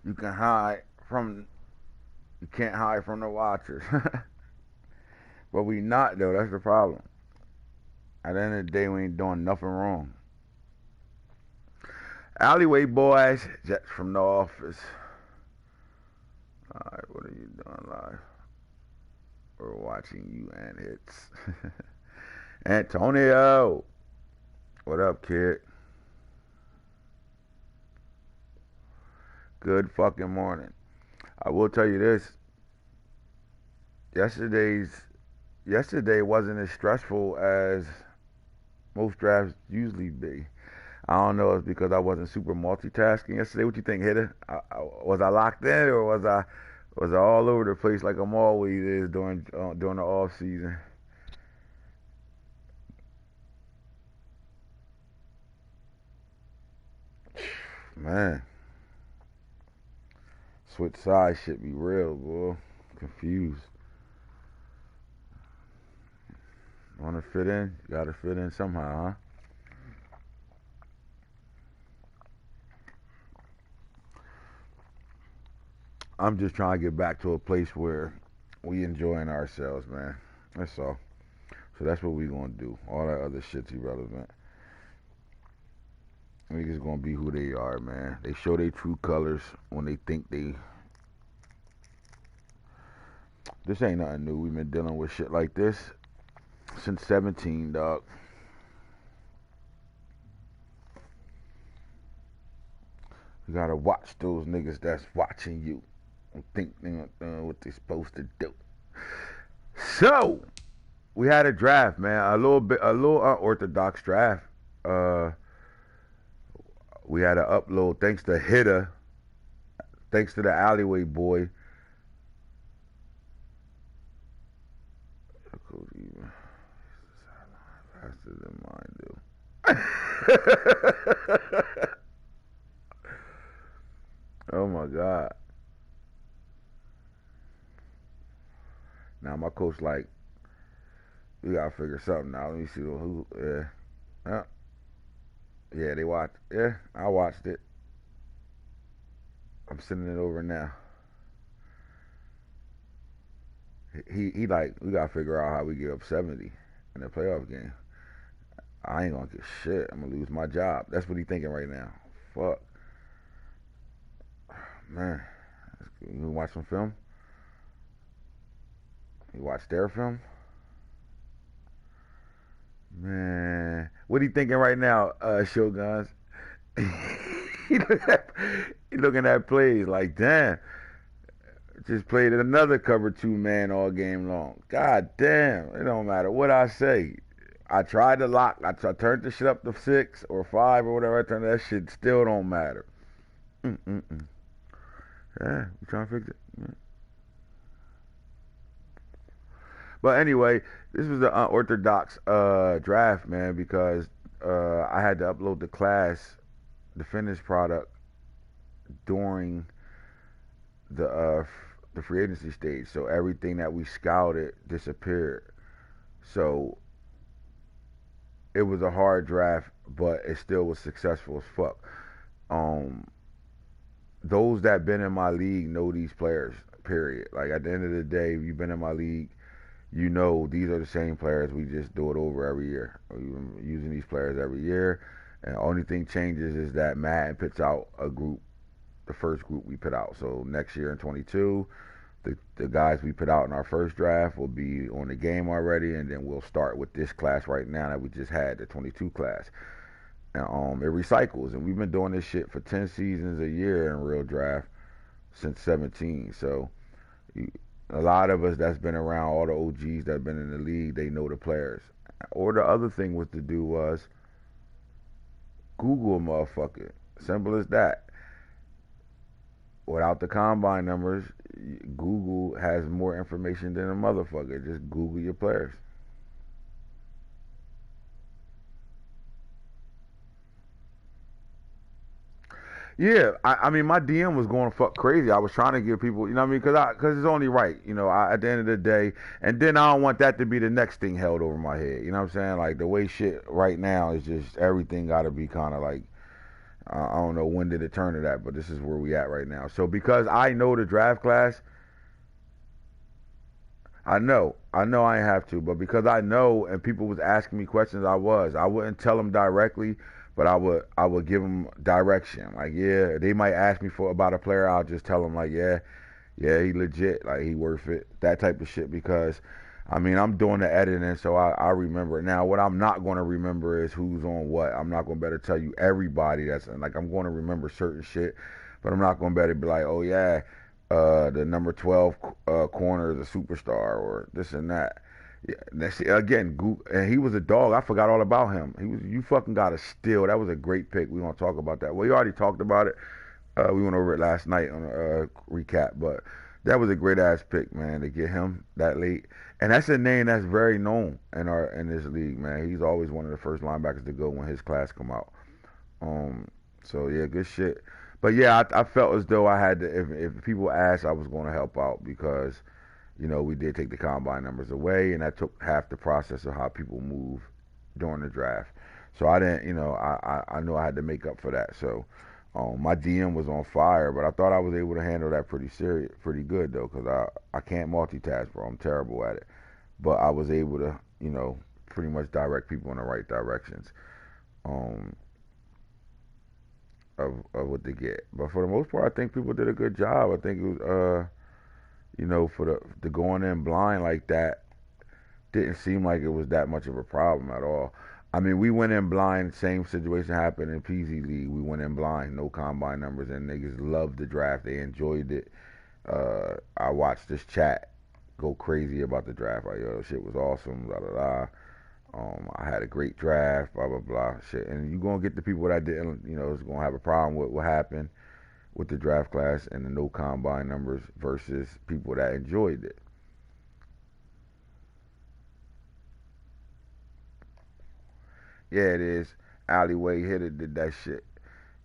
You can hide from, you can't hide from the watchers. But we not though. That's the problem. At the end of the day, we ain't doing nothing wrong. Alleyway boys, Jets from the office. All right, what are you doing live? We're watching you and hits. Antonio, what up, kid? Good fucking morning. I will tell you this. Yesterday's yesterday wasn't as stressful as most drafts usually be. I don't know if it's because I wasn't super multitasking yesterday. What you think, Hitter? Was I locked in or was I all over the place like I'm always is during the off season? Man, switch sides should be real, boy. Confused. Want to fit in? You got to fit in somehow, huh? I'm just trying to get back to a place where we enjoying ourselves, man. That's all. So that's what we gonna do. All that other shit's irrelevant. Niggas gonna be who they are, man. They show their true colors when they think they. This ain't nothing new. We've been dealing with shit like this since 17, dog. You gotta watch those niggas that's watching you and think they what they supposed to do. So we had a draft, man. A little unorthodox draft. Uh, we had an upload thanks to Hitter, thanks to the alleyway boy. Faster than mine do. Oh my god. Now my coach like, we gotta figure something out. Let me see who. Yeah, yeah. They watched. Yeah, I watched it. I'm sending it over now. He like, we gotta figure out how we get up 70 in the playoff game. I ain't gonna get shit. I'm gonna lose my job. That's what he thinking right now. Fuck, man. You watch some film? You watch their film? Man, what he thinking right now, Shoguns? he, he looking at plays like, damn, just played another cover two man all game long. God damn, it don't matter what I say. I tried to lock. I turned the shit up to 6 or 5 or whatever. I turned that shit. Still don't matter. Mm-mm-mm. Yeah, we trying to fix it. Yeah. But anyway, this was the unorthodox draft, man, because I had to upload the class, the finished product during the free agency stage. So everything that we scouted disappeared. So it was a hard draft, but it still was successful as fuck. Um, those that been in my league know these players. Period. Like at the end of the day, if you've been in my league, you know these are the same players. We just do it over every year. We've been using these players every year, and the only thing changes is that Madden puts out a group, the first group we put out. So next year in 22, the guys we put out in our first draft will be on the game already, and then we'll start with this class right now that we just had, the 22 class. And it recycles, and we've been doing this shit for 10 seasons a year in real draft since 17. So a lot of us that's been around, all the OGs that have been in the league, they know the players. Or the other thing was to do was Google a motherfucker. Simple as that. Without the combine numbers, Google has more information than a motherfucker. Just Google your players. Yeah, I mean, my DM was going fuck crazy. I was trying to give people, you know what I mean? Because it's only right, at the end of the day. And then I don't want that to be the next thing held over my head. You know what I'm saying? Like, the way shit right now is just everything got to be kind of like, I don't know when did it turn to that, but this is where we at right now. So because I know the draft class, I know I ain't have to, but because I know and people was asking me questions, I wouldn't tell them directly, but I would give them direction. Like, yeah, they might ask me for about a player, I'll just tell them like, yeah, yeah, he legit, like he worth it, that type of shit. Because I mean, I'm doing the editing, so I remember it. Now, what I'm not going to remember is who's on what. I'm not going to better tell you everybody that's like, I'm going to remember certain shit, but I'm not going to better be like, oh yeah, the number 12 corner is a superstar or this and that. Yeah, that's again, and he was a dog. I forgot all about him. He was, you fucking got to steal. That was a great pick. We gonna talk about that. Well, you already talked about it. We went over it last night on a recap, but that was a great ass pick, man, to get him that late. And that's a name that's very known in this league, man. He's always one of the first linebackers to go when his class come out. Um, so yeah, good shit. But yeah, I felt as though I had to. If people asked, I was going to help out because we did take the combine numbers away, and that took half the process of how people move during the draft. So I didn't, I knew I had to make up for that. So my DM was on fire, but I thought I was able to handle that pretty good though, because I can't multitask, bro. I'm terrible at it. But I was able to, pretty much direct people in the right directions um, of what to get. But for the most part, I think people did a good job. I think it was, for the going in blind like that didn't seem like it was that much of a problem at all. I mean, we went in blind. Same situation happened in PZ League. We went in blind, no combine numbers, and niggas loved the draft. They enjoyed it. I watched this chat go crazy about the draft. Like, yo, shit was awesome. Blah blah blah. I had a great draft. Blah blah blah. Shit, and you gonna get the people that didn't, is gonna have a problem with what happened with the draft class and the no combine numbers versus people that enjoyed it. Yeah, it is. Alleyway hitter did that shit.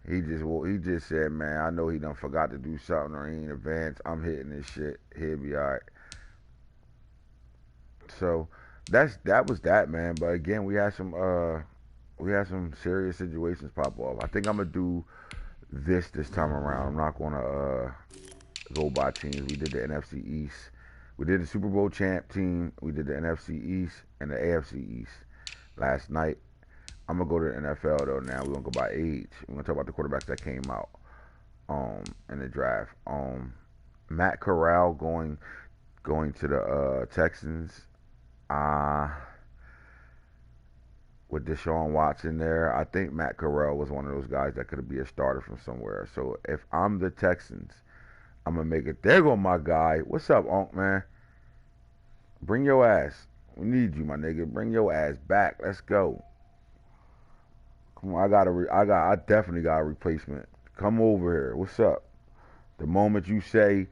He just said, man, I know he done forgot to do something or he ain't advanced. I'm hitting this shit. He'll be alright. So that was that, man. But again, we had some serious situations pop off. I think I'm gonna do this time around. I'm not gonna go by teams. We did the NFC East. We did the Super Bowl champ team. We did the NFC East and the AFC East last night. I'm gonna go to the NFL though. Now we're gonna go by age. We're gonna talk about the quarterbacks that came out in the draft. Matt Corral going to the Texans. Uh with Deshaun Watson there, I think Matt Corral was one of those guys that could be a starter from somewhere. So if I'm the Texans, I'm gonna make it. There go my guy. What's up, Unc man? Bring your ass. We need you, my nigga. Bring your ass back. Let's go. Come on, I definitely got a replacement. Come over here. What's up? The moment you say,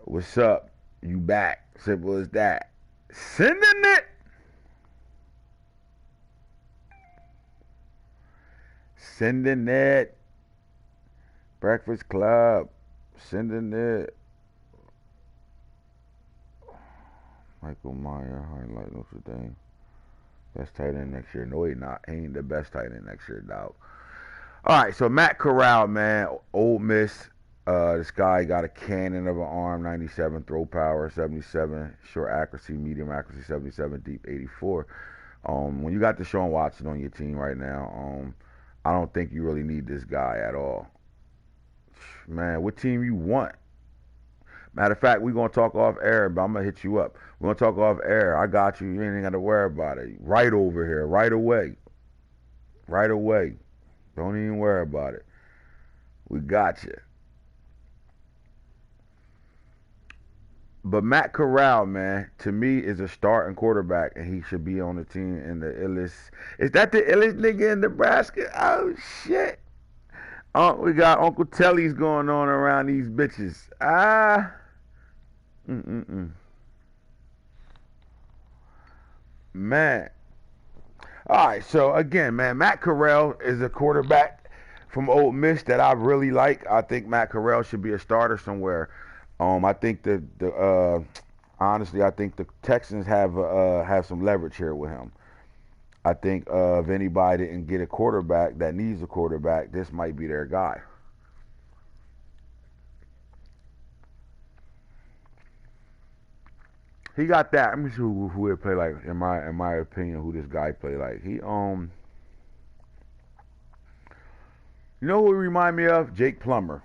"What's up?" You back. Simple as that. Sending it. Sending it. Breakfast Club. Sending it. Michael Meyer, highlight Notre Dame. Best tight end next year. No, he not. He ain't the best tight end next year, dog. All right, so Matt Corral, man, Ole Miss. This guy got a cannon of an arm, 97 throw power, 77 short accuracy, medium accuracy, 77 deep, 84. When you got Deshaun Watson on your team right now, I don't think you really need this guy at all. Man, what team you want? Matter of fact, we're gonna talk off air, but I'm gonna hit you up. We're gonna talk off air. I got you. You ain't got to worry about it. Right over here, right away, right away. Don't even worry about it. We got you. But Matt Corral, man, to me is a starting quarterback, and he should be on the team in the illest. Is that the illest nigga in Nebraska? Oh shit! We got Uncle Telly's going on around these bitches. Mm-mm-mm. Man. All right, so again, man, Matt Corral is a quarterback from Ole Miss that I really like. I think Matt Corral should be a starter somewhere. I think honestly, I think the Texans have some leverage here with him. I think if anybody didn't get a quarterback that needs a quarterback, this might be their guy. He got that. Let me see who it play like. In my opinion, who this guy play like. You know who he remind me of? Jake Plummer.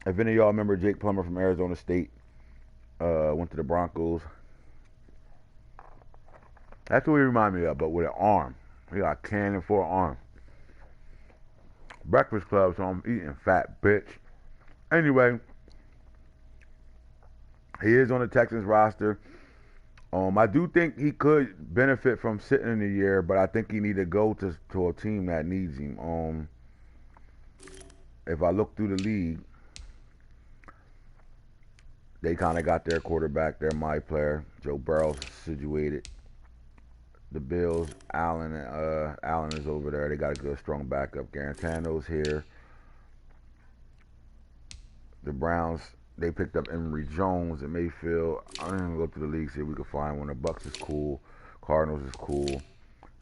If any of y'all remember Jake Plummer from Arizona State, went to the Broncos. That's who he remind me of, but with an arm. He got a cannon for an arm. Breakfast Club, so I'm eating fat bitch. Anyway, he is on the Texans roster. I do think he could benefit from sitting in the year, but I think he need to go to a team that needs him. If I look through the league, they kind of got their quarterback, their my player. Joe Burrow's situated. The Bills, Allen is over there. They got a good, strong backup. Garantano's here. The Browns, they picked up Emory Jones and Mayfield. I'm gonna go through the league, see if we can find one. The Bucks is cool. Cardinals is cool.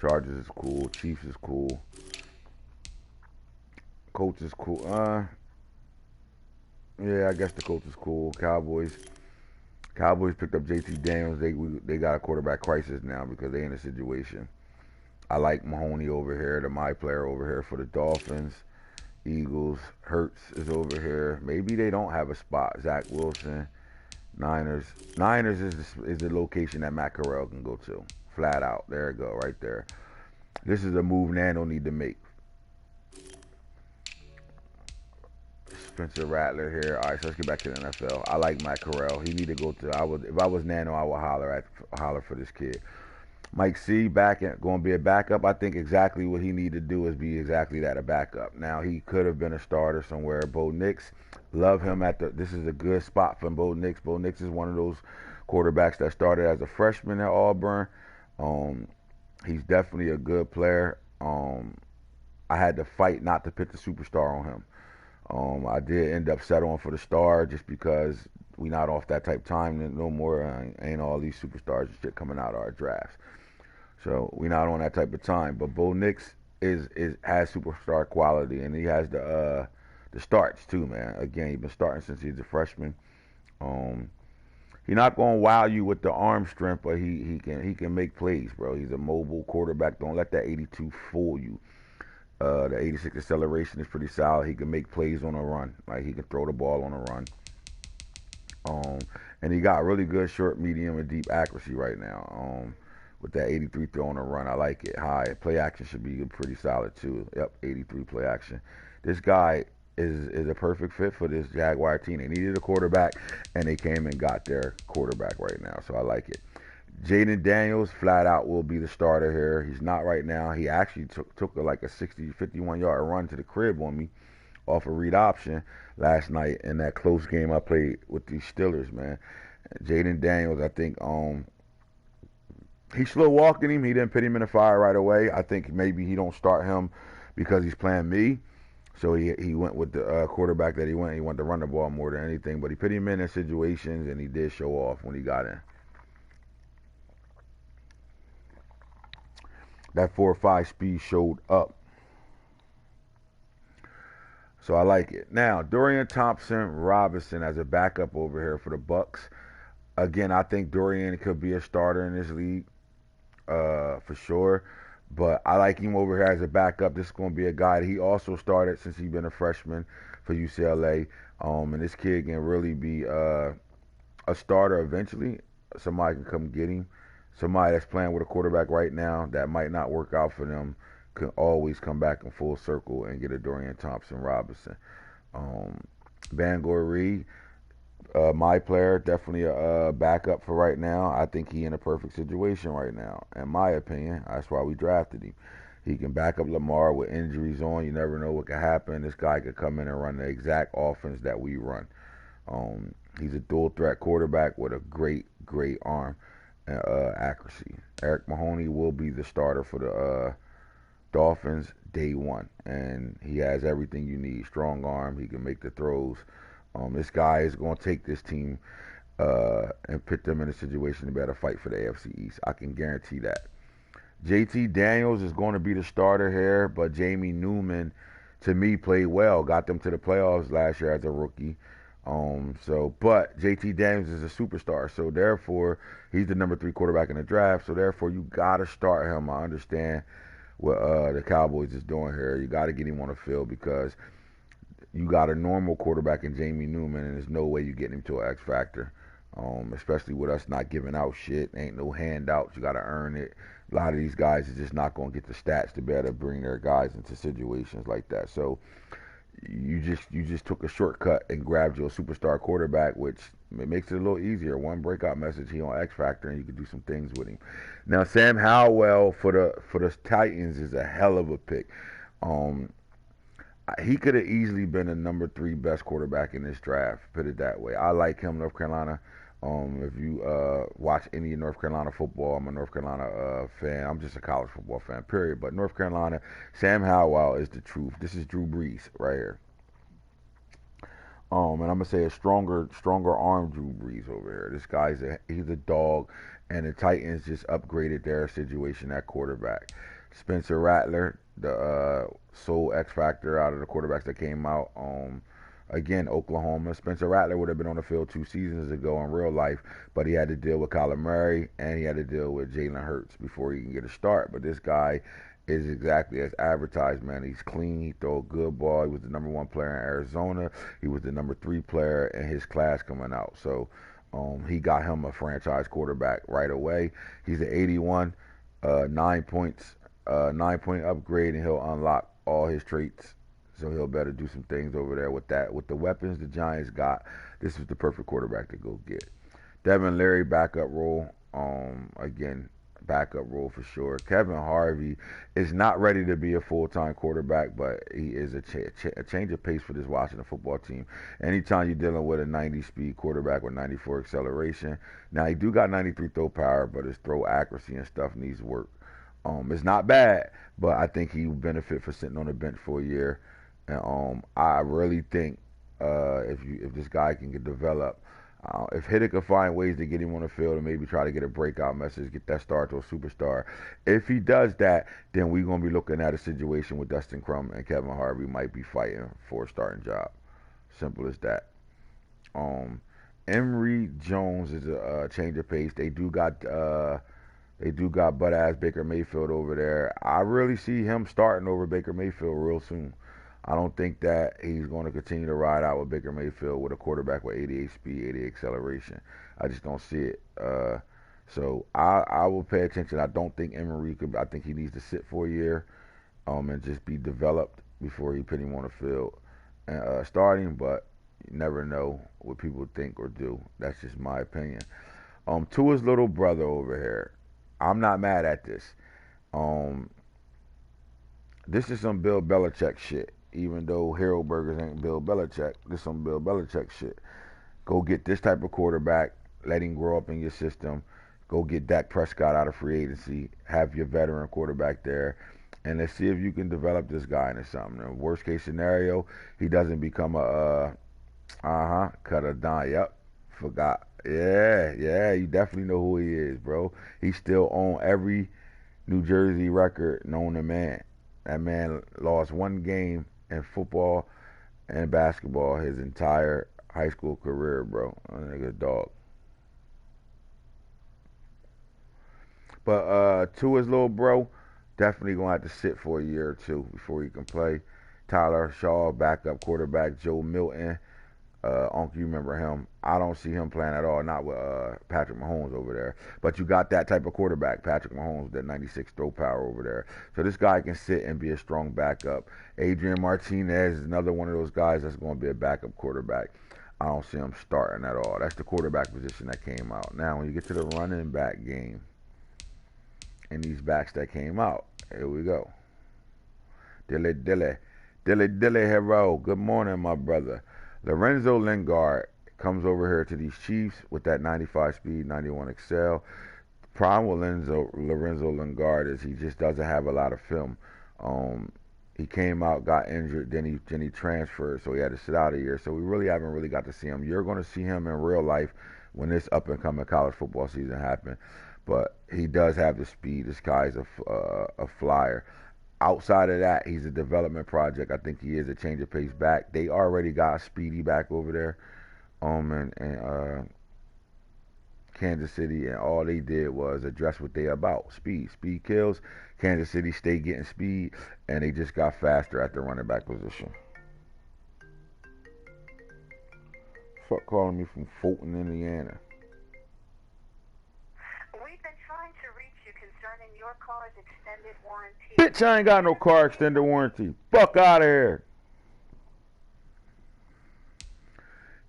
Chargers is cool. Chiefs is cool. Colts is cool. Yeah, I guess the Colts is cool. Cowboys picked up JT Daniels. They got a quarterback crisis now because they in a situation. I like Mahoney over here, the my player over here for the Dolphins. Eagles, Hurts is over here. Maybe they don't have a spot. Zach Wilson, Niners. Niners is the location that Matt Corral can go to. Flat out. There you go, right there. This is a move Nano need to make. Spencer Rattler here. All right, so let's get back to the NFL. I like Matt Corral. He need to go to. If I was Nano, I would holler for this kid. Mike C going to be a backup. I think exactly what he need to do is be exactly that, a backup. Now he could have been a starter somewhere. Bo Nix, love him this is a good spot for Bo Nix. Bo Nix is one of those quarterbacks that started as a freshman at Auburn. He's definitely a good player. I had to fight not to pick the superstar on him. I did end up settling for the star just because we not off that type of time no more. Ain't all these superstars and shit coming out of our drafts. So we not on that type of time. But Bo Nix has superstar quality, and he has the starts too, man. Again, he's been starting since he's a freshman. He's not gonna wow you with the arm strength, but he can make plays, bro. He's a mobile quarterback. Don't let that 82 fool you. The 86 acceleration is pretty solid. He can make plays on a run. Like he can throw the ball on a run. And he got really good short, medium, and deep accuracy right now. With that 83 throw on a run, I like it. High play action should be pretty solid too. Yep, 83 play action. This guy is a perfect fit for this Jaguar team. They needed a quarterback, and they came and got their quarterback right now. So I like it. Jaden Daniels flat out will be the starter here. He's not right now. He actually took like a 51 yard run to the crib on me off a read option last night in that close game I played with these Steelers, man. Jaden Daniels, I think he's slow walking him. He didn't put him in the fire right away. I think maybe he don't start him because he's playing me. So he went with the quarterback that he went. He wanted to run the ball more than anything, but he put him in situations and he did show off when he got in. That 4.5 speed showed up. So I like it. Now, Dorian Thompson-Robinson as a backup over here for the Bucks. Again, I think Dorian could be a starter in this league for sure. But I like him over here as a backup. This is going to be a guy that he also started since he's been a freshman for UCLA. And this kid can really be a starter eventually. Somebody can come get him. Somebody that's playing with a quarterback right now that might not work out for them can always come back in full circle and get a Dorian Thompson-Robinson. Bangor Reed, my player, definitely a backup for right now. I think he in a perfect situation right now, in my opinion. That's why we drafted him. He can back up Lamar with injuries on. You never know what could happen. This guy could come in and run the exact offense that we run. He's a dual threat quarterback with a great arm and accuracy. Eric Mahoney will be the starter for the Dolphins day one, and he has everything you need. Strong arm. He can make the throws. This guy is going to take this team and put them in a situation to be able to fight for the AFC East. I can guarantee that. JT Daniels is going to be the starter here, but Jamie Newman, to me, played well. Got them to the playoffs last year as a rookie. But JT Daniels is a superstar, so therefore he's the number 3 quarterback in the draft. So therefore you gotta start him. I understand what the Cowboys is doing here. You gotta get him on the field because you got a normal quarterback in Jamie Newman, and there's no way you get him to an X factor. Especially with us not giving out shit. Ain't no handouts. You got to earn it. A lot of these guys are just not going to get the stats to be able to bring their guys into situations like that. So you just took a shortcut and grabbed your superstar quarterback, which it makes it a little easier. One breakout message, he on X Factor, and you can do some things with him. Now Sam Howell for the Titans is a hell of a pick. Um, he could have easily been the number 3 best quarterback in this draft. Put it that way. I like him, North Carolina. If you watch any North Carolina football, I'm a North Carolina fan. I'm just a college football fan, period. But North Carolina, Sam Howell is the truth. This is Drew Brees right here. And I'm gonna say a stronger arm Drew Brees over here. This he's a dog, and the Titans just upgraded their situation at quarterback. Spencer Rattler, the sole X factor out of the quarterbacks that came out. Again, Oklahoma. Spencer Rattler would have been on the field 2 seasons ago in real life, but he had to deal with Kyler Murray and he had to deal with Jalen Hurts before he can get a start. But this guy is exactly as advertised, man. He's clean. He throw a good ball. He was the number 1 player in Arizona. He was the number 3 player in his class coming out. So he got him a franchise quarterback right away. He's an 81, 9 points, 9-point upgrade, and he'll unlock all his traits. So he'll better do some things over there with that. With the weapons the Giants got, this is the perfect quarterback to go get. Devin Leary, backup role. Again, backup role for sure. Kevin Harvey is not ready to be a full-time quarterback, but he is a change of pace for this Washington football team. Anytime you're dealing with a 90-speed quarterback with 94 acceleration. Now, he do got 93 throw power, but his throw accuracy and stuff needs work. It's not bad, but I think he would benefit for sitting on the bench for a year. And I really think if this guy can get developed, if Hitta can find ways to get him on the field and maybe try to get a breakout message, get that star to a superstar. If he does that, then we're gonna be looking at a situation with Dustin Crum and Kevin Harvey might be fighting for a starting job. Simple as that. Emory Jones is a change of pace. They do got butt ass Baker Mayfield over there. I really see him starting over Baker Mayfield real soon. I don't think that he's going to continue to ride out with Baker Mayfield with a quarterback with 88 speed, 88 acceleration. I just don't see it. So I will pay attention. I don't think Emory could. I think he needs to sit for a year, and just be developed before he put him on the field and starting. But you never know what people think or do. That's just my opinion. To his little brother over here, I'm not mad at this. This is some Bill Belichick shit. Even though Hero Burgers ain't Bill Belichick, this is some Bill Belichick shit. Go get this type of quarterback, let him grow up in your system. Go get Dak Prescott out of free agency, have your veteran quarterback there, and let's see if you can develop this guy into something. In worst case scenario, he doesn't become a cut a dime. Yep, forgot. Yeah, you definitely know who he is, bro. He still on every New Jersey record known to man. That man lost 1 game in football and basketball his entire high school career, bro. That nigga a dog. But to his little bro, definitely gonna have to sit for a year or 2 before he can play. Tyler Shaw, backup quarterback. Joe Milton, Uncle, you remember him. I don't see him playing at all, not with Patrick Mahomes over there. But you got that type of quarterback, Patrick Mahomes, with that 96 throw power over there. So this guy can sit and be a strong backup. Adrian Martinez is another one of those guys that's going to be a backup quarterback. I don't see him starting at all. That's the quarterback position that came out. Now, when you get to the running back game and these backs that came out, here we go. Dilly, hero. Good morning, my brother. Lorenzo Lingard comes over here to these Chiefs with that 95 speed, 91 excel. Problem with Lorenzo Lingard is he just doesn't have a lot of film. He came out, got injured, then he transferred, so he had to sit out a year. So we really haven't got to see him. You're going to see him in real life when this up and coming college football season happens. But he does have the speed. This guy's a flyer. Outside of that, he's a development project. I think he is a change of pace back. They already got Speedy back over there, and Kansas City, and all they did was address what they about. Speed. Speed kills. Kansas City stay getting speed, and they just got faster at the running back position. Fuck calling me from Fulton, Indiana. We've been trying to reach you concerning your car's extended warranty. Bitch, I ain't got no car extended warranty. Fuck out of here.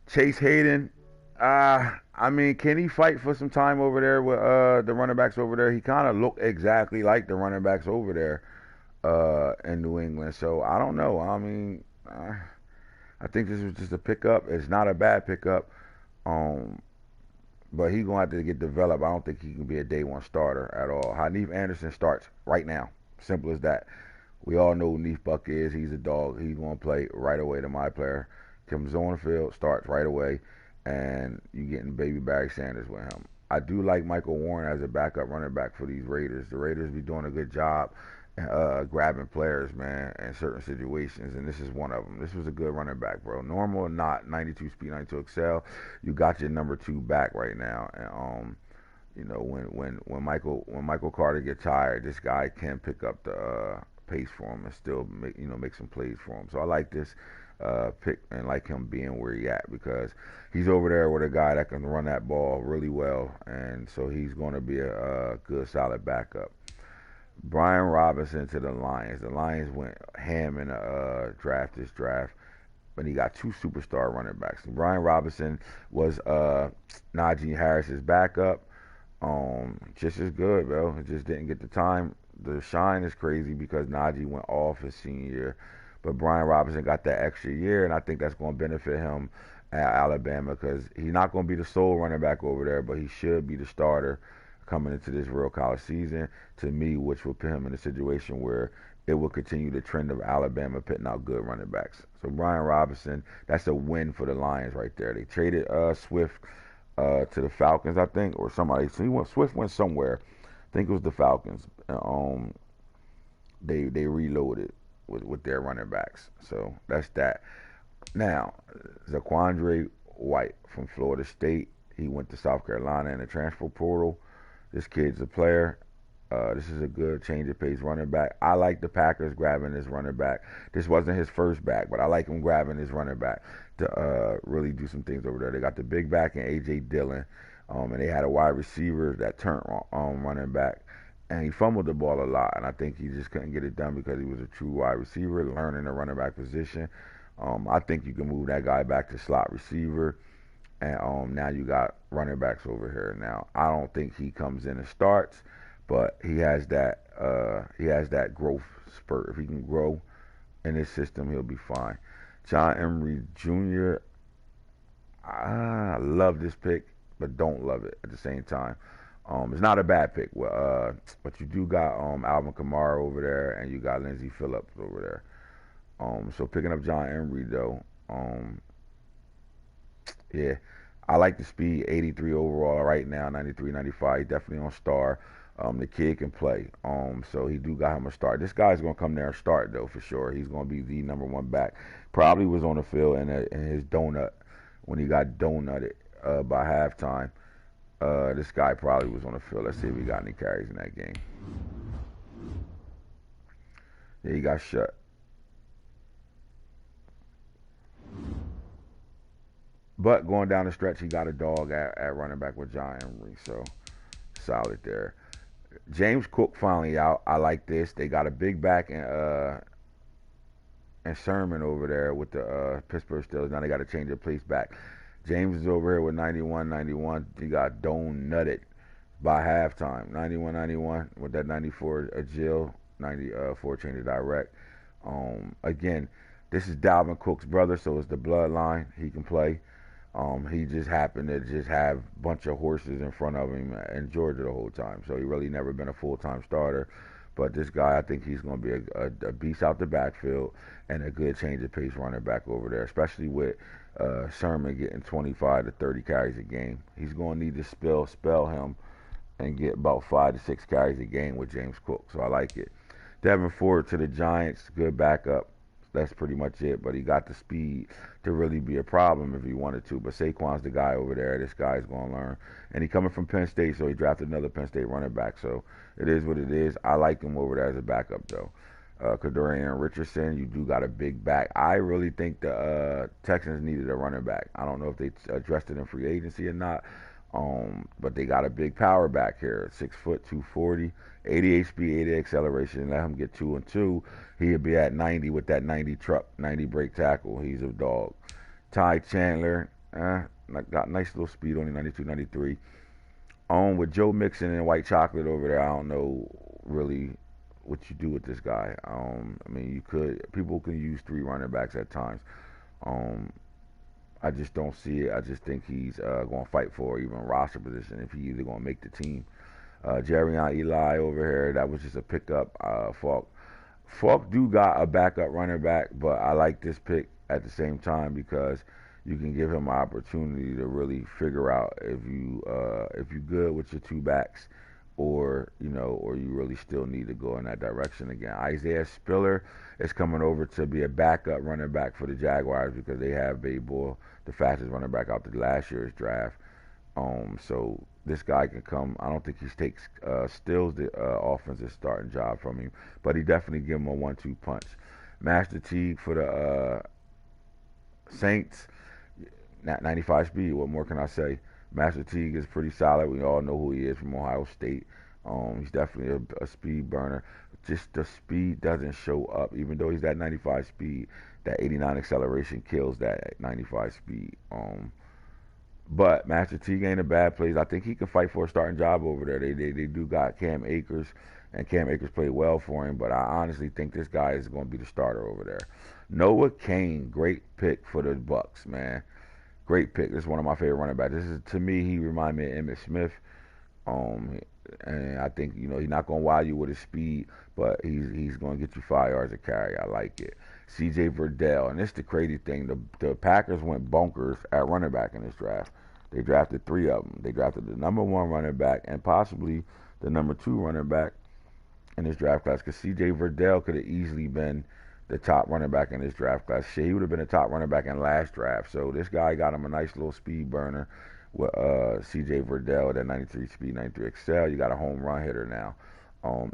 Chase Hayden. I mean, can he fight for some time over there with the running backs over there? He kind of looked exactly like the running backs over there in New England. So I don't know. I mean, I think this was just a pickup. It's not a bad pickup. But he's gonna have to get developed. I don't think he can be a day one starter at all. Hanif Anderson starts right now. Simple as that. We all know who Neef Buck is. He's a dog. He's gonna play right away to my player. Comes on the field, starts right away, and you getting baby Barry Sanders with him. I do like Michael Warren as a backup running back for these Raiders. The Raiders be doing a good job grabbing players, man, in certain situations, and this is one of them. This was a good running back, bro. Normal or not, 92 speed, 92 excel. You got your number 2 back right now, and you know when Michael Carter gets tired, this guy can pick up the pace for him and still make some plays for him. So I like this pick and like him being where he at because he's over there with a guy that can run that ball really well, and so he's going to be a good solid backup. Brian Robinson to the Lions. The Lions went ham in a this draft, but he got 2 superstar running backs. And Brian Robinson was Najee Harris's backup. Just as good, bro. It just didn't get the time. The shine is crazy because Najee went off his senior year, but Brian Robinson got that extra year, and I think that's going to benefit him at Alabama because he's not going to be the sole running back over there, but he should be the starter coming into this real college season, to me, which will put him in a situation where it will continue the trend of Alabama putting out good running backs. So Brian Robinson, that's a win for the Lions right there. They traded Swift to the Falcons, I think, or somebody. So Swift went somewhere. I think it was the Falcons. They reloaded with their running backs. So that's that. Now, Zaquandre White from Florida State. He went to South Carolina in the transfer portal. This kid's a player. This is a good change of pace running back. I like the Packers grabbing this running back. This wasn't his first back, but I like him grabbing this running back to really do some things over there. They got the big back in A.J. Dillon, and they had a wide receiver that turned running back, and he fumbled the ball a lot, and I think he just couldn't get it done because he was a true wide receiver, learning the running back position. I think you can move that guy back to slot receiver. And now you got running backs over here. Now I don't think he comes in and starts, but he has that growth spurt. If he can grow in this system, he'll be fine. John Emery Jr. I love this pick, but don't love it at the same time. It's not a bad pick, but you do got Alvin Kamara over there, and you got Lindsey Phillips over there. So picking up John Emery though. Yeah, I like the speed, 83 overall right now, 93, 95, definitely on star. The kid can play, so he do got him a start. This guy's going to come there and start, though, for sure. He's going to be the number 1 back. Probably was on the field in his donut when he got donutted by halftime. This guy probably was on the field. Let's see if he got any carries in that game. Yeah, he got shut. But going down the stretch, he got a dog at running back with John Emery, so solid there. James Cook finally out. I like this. They got a big back and Sherman over there with the Pittsburgh Steelers. Now they got to change their place back. James is over here with 91. He got nutted by halftime. 91 with that 94 Agile, 94 change of direct. Again, this is Dalvin Cook's brother, so it's the bloodline. He can play. He just happened to just have a bunch of horses in front of him in Georgia the whole time. So he really never been a full-time starter. But this guy, I think he's going to be a beast out the backfield and a good change of pace running back over there, especially with Sherman getting 25 to 30 carries a game. He's going to need to spell him and get about 5 to 6 carries a game with James Cook. So I like it. Devin Ford to the Giants, good backup. That's pretty much it. But he got the speed to really be a problem if he wanted to. But Saquon's the guy over there. This guy's going to learn. And he coming from Penn State, so he drafted another Penn State running back. So it is what it is. I like him over there as a backup, though. Kadarian Richardson, you do got a big back. I really think the Texans needed a running back. I don't know if they addressed it in free agency or not. But they got a big power back here, 6 foot, 240, 88 speed, 80 acceleration. Let him get 2 and 2. He'll be at 90 with that 90 truck, 90 brake tackle. He's a dog. Ty Chandler, got nice little speed, only 92, 93. With Joe Mixon and White Chocolate over there, I don't know really what you do with this guy. I mean, people can use 3 running backs at times. I just don't see it. I just think he's going to fight for even roster position if he's either going to make the team. Jerrion Eli over here, that was just a pickup. Falk do got a backup running back, but I like this pick at the same time because you can give him an opportunity to really figure out if you good with your 2 backs, or you really still need to go in that direction again. Isaiah Spiller is coming over to be a backup running back for the Jaguars because they have Babe Bull, the fastest running back out the last year's draft. So this guy can come. I don't think he steals the offensive starting job from him, but he definitely give him a 1-2 punch. Master Teague for the Saints, 95 speed. What more can I say? Master Teague is pretty solid. We all know who he is from Ohio State. He's definitely a speed burner. Just the speed doesn't show up, even though he's that 95 speed. That 89 acceleration kills that 95 speed. But Master Teague ain't a bad place. I think he can fight for a starting job over there. They do got Cam Akers, and Cam Akers played well for him. But I honestly think this guy is going to be the starter over there. Noah Cain, great pick for the Bucks, man. Great pick. This is one of my favorite running backs. To me, he reminds me of Emmitt Smith. And I think he's not going to wow you with his speed, but he's going to get you 5 yards a carry. I like it. C.J. Verdell, and this is the crazy thing. The Packers went bonkers at running back in this draft. They drafted 3 of them. They drafted the number 1 running back and possibly the number 2 running back in this draft class, because C.J. Verdell could have easily been the top running back in this draft class. Shit, he would have been the top running back in last draft. So this guy got him a nice little speed burner with C.J. Verdell, that 93 speed, 93 excel. You got a home run hitter now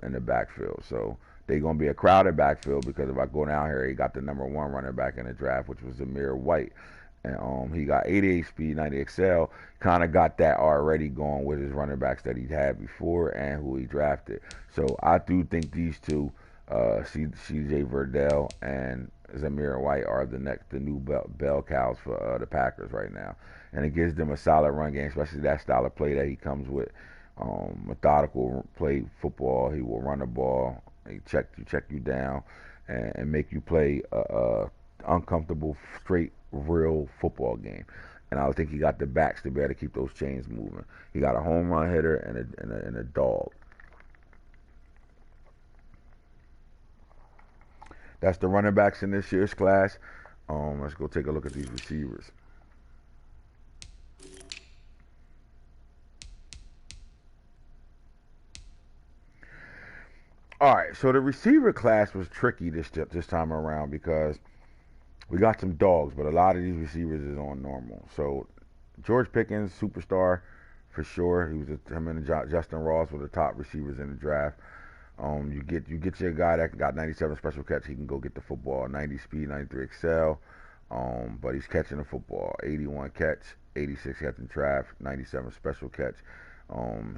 in the backfield. So they're going to be a crowded backfield because if I go down here, he got the number 1 running back in the draft, which was Zamir White. And he got 88 speed, 90 excel. Kind of got that already going with his running backs that he had before and who he drafted. So I do think these two, C.J. Verdell and Zamir White, are the new bell cows for the Packers right now. And it gives them a solid run game, especially that style of play that he comes with. Methodical play football. He will run the ball. He check you down, and make you play a uncomfortable, straight, real football game. And I think he got the backs to be able to keep those chains moving. He got a home run hitter and a dog. That's the running backs in this year's class. Let's go take a look at these receivers. All right, so the receiver class was tricky this time around because we got some dogs, but a lot of these receivers is on normal. So George Pickens, superstar for sure. Him and Justin Ross were the top receivers in the draft. You get your guy that got 97 special catch. He can go get the football, 90 speed, 93 excel. But he's catching the football, 81 catch, 86 catching trap, 97 special catch.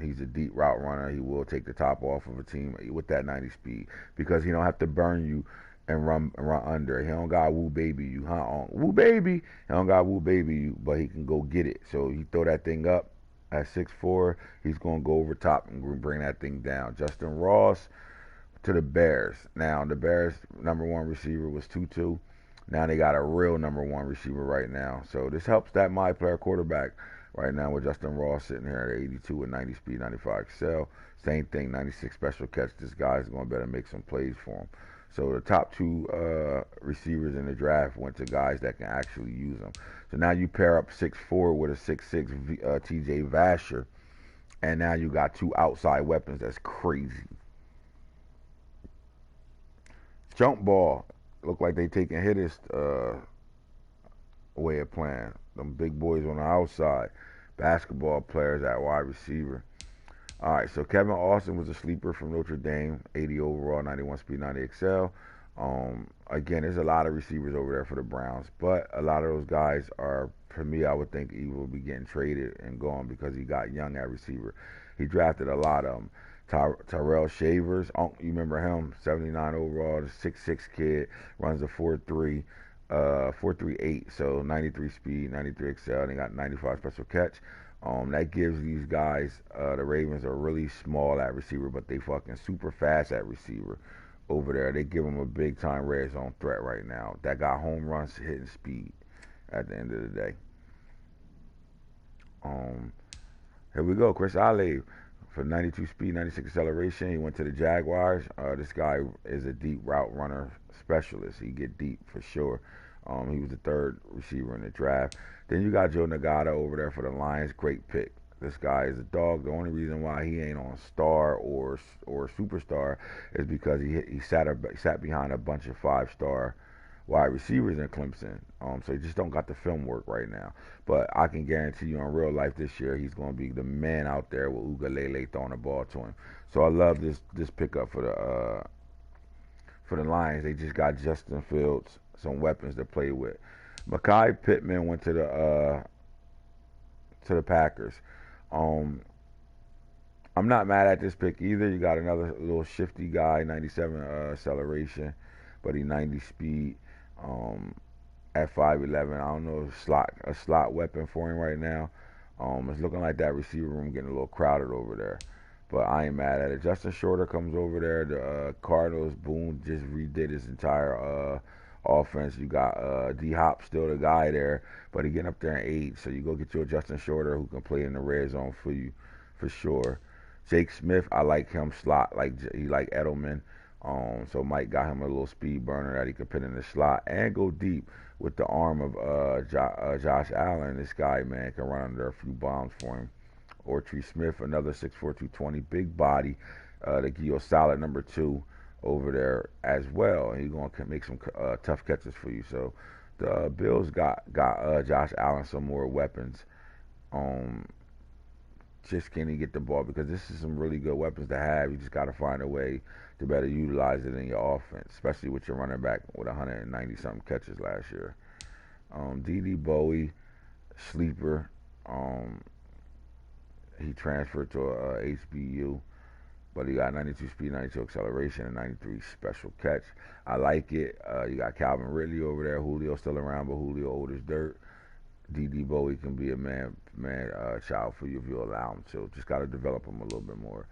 He's a deep route runner. He will take the top off of a team with that 90 speed because he don't have to burn you and run under. He don't got woo baby you, woo baby. He don't got woo baby you, but he can go get it. So he throw that thing up at 6'4". He's gonna go over top and bring that thing down. Justin Ross to the Bears. Now the Bears number 1 receiver was Tutu. Now they got a real number 1 receiver right now. So this helps that my player quarterback Right now with Justin Ross sitting here at 82 with 90 speed, 95 excel. Same thing, 96 special catch. This guy's going to better make some plays for him. So the top two receivers in the draft went to guys that can actually use them. So now you pair up 6'4" with a 6'6" TJ Vasher, and now you got two outside weapons. That's crazy. Jump ball. Look like they taking hitters way of playing. Them big boys on the outside. Basketball players at wide receiver. All right, so Kevin Austin was a sleeper from Notre Dame, 80 overall, 91 speed, 90 excel. Again, there's a lot of receivers over there for the Browns, but a lot of those guys are, for me, I would think he will be getting traded and gone because he got young at receiver. He drafted a lot of them. Tyrell Shavers, you remember him? 79 overall, the 6'6" kid, runs a 4'3", 4.38, so 93 speed, 93 excel, and he got 95 special catch. That gives these guys, the Ravens are really small at receiver, but they fucking super fast at receiver over there. They give them a big time red zone threat right now. That got home runs hitting speed at the end of the day. Here we go, Chris Olave for 92 speed, 96 acceleration. He went to the Jaguars. This guy is a deep route runner specialist. He get deep for sure. He was the third receiver in the draft. Then you got Joe Nagata over there for the Lions. Great pick. This guy is a dog. The only reason why he ain't on star or superstar is because he sat behind a bunch of 5-star wide receivers in Clemson. So he just don't got the film work right now. But I can guarantee you in real life this year he's going to be the man out there with Ugalele throwing the ball to him. So I love this pickup for the Lions. They just got Justin Fields, some weapons to play with. Mekhi Pittman went to the Packers. I'm not mad at this pick either. You got another little shifty guy, 97 acceleration, but he 90 speed. At 5'11", I don't know, a slot weapon for him right now. It's looking like that receiver room getting a little crowded over there, but I ain't mad at it. Justin Shorter comes over there. The Cardinals, Boone just redid his entire offense. You got D Hop still the guy there, but he getting up there in age, so you go get your Justin Shorter who can play in the red zone for you, for sure. Jake Smith, I like him slot, he like Edelman. So Mike got him a little speed burner that he could put in the slot and go deep with the arm of Josh Allen. This guy, man, can run under a few bombs for him. Ortree Smith, another 6'4", 220, big body, to give you a solid number 2 over there as well. And he's going to make some tough catches for you. So the Bills got Josh Allen some more weapons. Just can he get the ball? Because this is some really good weapons to have. You just got to find a way to better utilize it in your offense, especially with your running back with 190-something catches last year. D.D. Bowie, sleeper. He transferred to HBU, but he got 92 speed, 92 acceleration, and 93 special catch. I like it. You got Calvin Ridley over there. Julio still around, but Julio old as dirt. D.D. Bowie can be a man child for you if you allow him to. Just got to develop him a little bit more.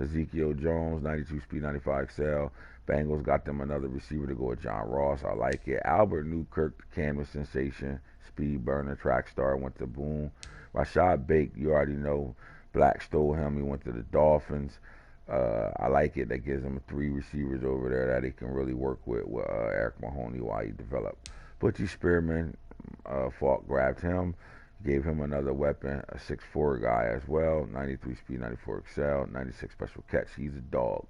Ezekiel Jones, 92 speed, 95 excel. Bengals got them another receiver to go with John Ross. I like it. Albert Newkirk, canvas sensation, speed burner, track star, went to Boone. Rashad Bake, you already know. Black stole him. He went to the Dolphins. I like it. That gives him 3 receivers over there that he can really work with Eric Mahoney while he developed. Butchie Spearman, Falk grabbed him. Gave him another weapon, a 6'4" guy as well, 93 speed, 94 excel, 96 special catch. He's a dog.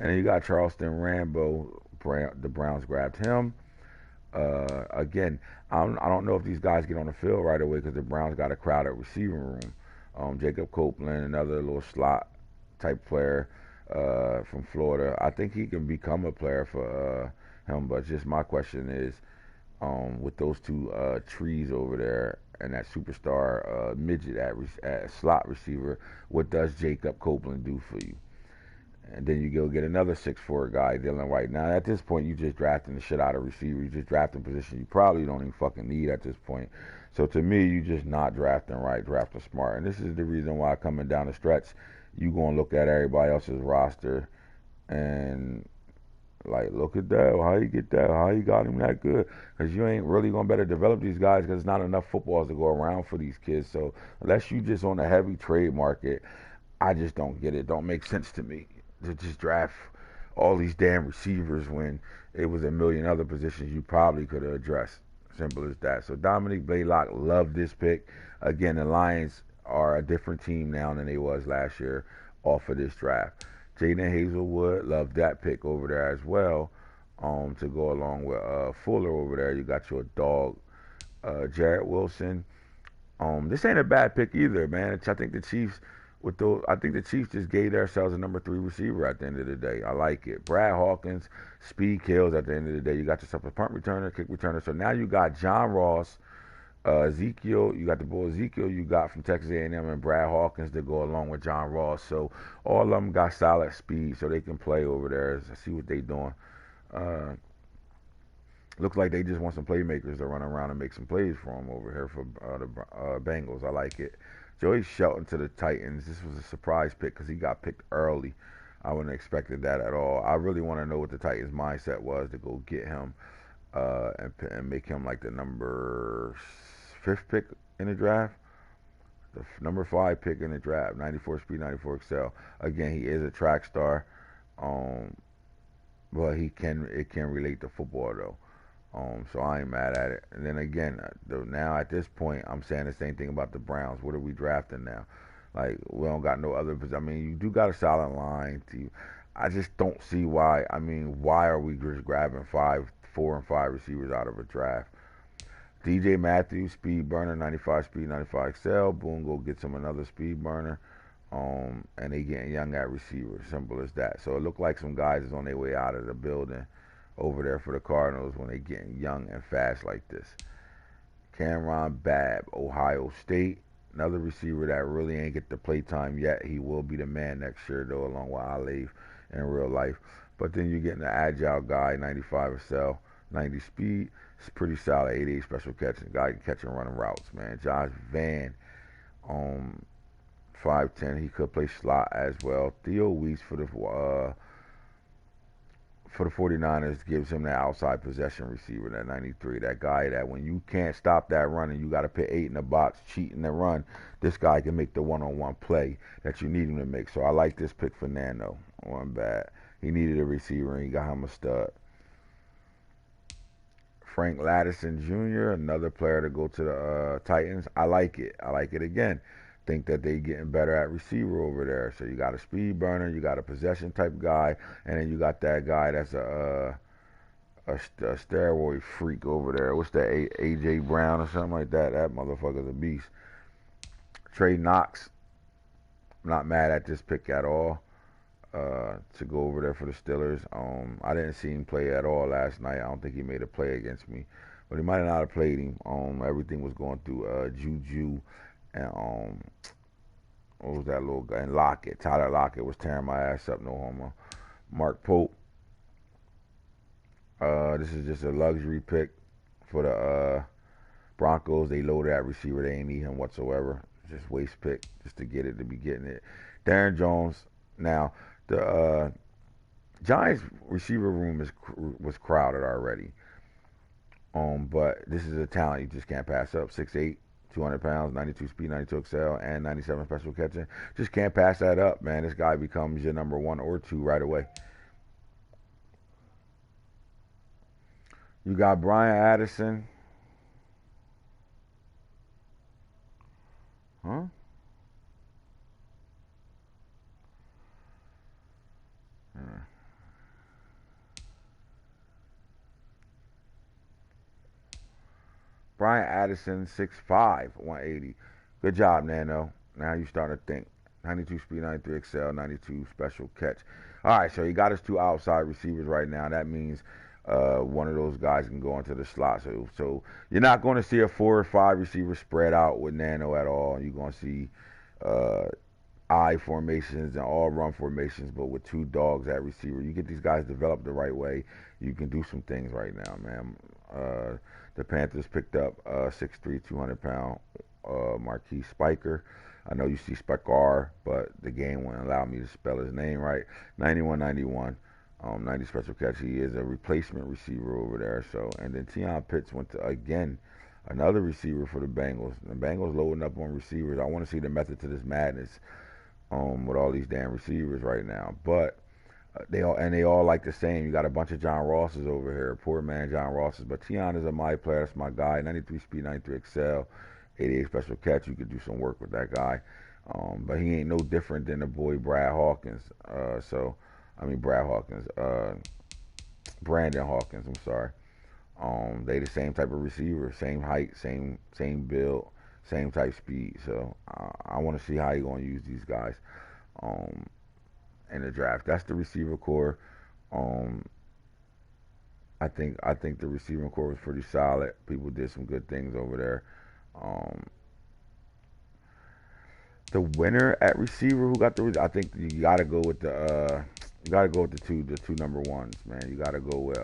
And then you got Charleston Rambo. The Browns grabbed him. Again, I don't know if these guys get on the field right away because the Browns got a crowded receiving room. Jacob Copeland, another little slot type player from Florida. I think he can become a player for him, but just my question is, with those 2 trees over there and that superstar midget at slot receiver, what does Jacob Copeland do for you? And then you go get another 6'4" guy, Dylan White. Now, at this point, you just drafting the shit out of receiver. You just drafting position you probably don't even fucking need at this point. So to me, you just not drafting right, drafting smart. And this is the reason why coming down the stretch, you going to look at everybody else's roster and Like, look at that. How you get that? How you got him that good? Because you ain't really going to better develop these guys because there's not enough footballs to go around for these kids. So, unless you just on a heavy trade market, I just don't get it. Don't make sense to me to just draft all these damn receivers when it was a million other positions you probably could have addressed. Simple as that. So Dominic Blaylock loved this pick. Again, the Lions are a different team now than they was last year off of this draft. Jaden Hazelwood loved that pick over there as well. To go along with Fuller over there, you got your dog Jarrett Wilson. This ain't a bad pick either, man. I think the Chiefs I think the Chiefs just gave themselves a number 3 receiver at the end of the day. I like it. Brad Hawkins, speed kills at the end of the day. You got yourself a punt returner, kick returner. So now you got John Ross, Ezekiel. You got the boy Ezekiel you got from Texas A&M and Brad Hawkins to go along with John Ross. So all of them got solid speed, so they can play over there. I see what they doing. Uh, Looks like they just want some playmakers to run around and make some plays for them over here for the Bengals. I like it. Joey Shelton to the Titans. This was a surprise pick because he got picked early. I wouldn't have expected that at all. I really want to know what the Titans' mindset was to go get him and make him like the number 5th pick in the draft. The number 5 pick in the draft. 94 speed, 94 excel. Again, he is a track star, um, but it can relate to football though. So I ain't mad at it. And then again, now at this point, I'm saying the same thing about the Browns. What are we drafting now? Like we don't got no other. I mean, you do got a solid line. I just don't see why. I mean, why are we just grabbing 4 and 5 receivers out of a draft? DJ Matthews, speed burner, 95 speed, 95 excel. Boom, go get some another speed burner. And they getting young at receiver. Simple as that. So it looked like some guys is on their way out of the building over there for the Cardinals when they getting young and fast like this. Cameron Babb, Ohio State, another receiver that really ain't get the play time yet. He will be the man next year though, along with Olive in real life. But then you're getting an agile guy, 95 cell, 90 speed. It's pretty solid, 88 special catching. Guy can catch and running routes, man. Josh Van, um, 5'10". He could play slot as well. Theo Weiss for the 49ers gives him that outside possession receiver, that 93, that guy that when you can't stop that run and you got to put 8 in the box cheating the run, this guy can make the one-on-one play that you need him to make. So I like this pick for Nano. One bad. He needed a receiver and he got him a stud. Frank Ladison Jr., another player to go to the Titans. I like it. I like it again. Think that they getting better at receiver over there. So you got a speed burner, you got a possession type guy, and then you got that guy that's a steroid freak over there. What's that? AJ Brown or something like that. That motherfucker's a beast. Trey Knox. I'm not mad at this pick at all. To go over there for the Steelers. I didn't see him play at all last night. I don't think he made a play against me, but he might not have played him. Everything was going through Juju and what was that little guy? And Lockett. Tyler Lockett was tearing my ass up. No homo. Mark Pope. This is just a luxury pick for the Broncos. They loaded that receiver. They ain't need him whatsoever. Just waste pick just to get it to be getting it. Darren Jones. Now the Giants receiver room was crowded already. But this is a talent you just can't pass up. 6'8", 200 pounds, 92 speed, 92 excel, and 97 special catching. Just can't pass that up, man. This guy becomes your number 1 or 2 right away. You got Brian Addison. Huh? Brian Addison, 6'5", 180. Good job, Nano. Now you starting to think. 92 speed, 93 excel, 92 special catch. All right, so he got his 2 outside receivers right now. That means one of those guys can go into the slot. So you're not going to see a 4 or 5 receiver spread out with Nano at all. You're going to see uh, I formations and all run formations, but with 2 dogs at receiver. You get these guys developed the right way, you can do some things right now, man. The Panthers picked up 6'3", 200-pound Marquise Spiker. I know you see Spiker, but the game wouldn't allow me to spell his name right. 91-91. 90 special catch. He is a replacement receiver over there. So, and then Tion Pitts went to, again, another receiver for the Bengals. The Bengals loading up on receivers. I want to see the method to this madness with all these damn receivers right now. But they all like the same. You got a bunch of John Rosses over here. Poor man John Rosses. But Tion is a my player. That's my guy. 93 speed, 93 excel, 88 special catch. You could do some work with that guy. But he ain't no different than the boy Brad Hawkins. Brad Hawkins. Brandon Hawkins. I'm sorry. They the same type of receiver, same height, same build, same type speed. So I want to see how you gonna use these guys in the draft. That's the receiver core. Um, I think the receiving core was pretty solid. People did some good things over there. Um, the winner at receiver, who got the? I think you gotta go with the two number ones, man. You gotta go with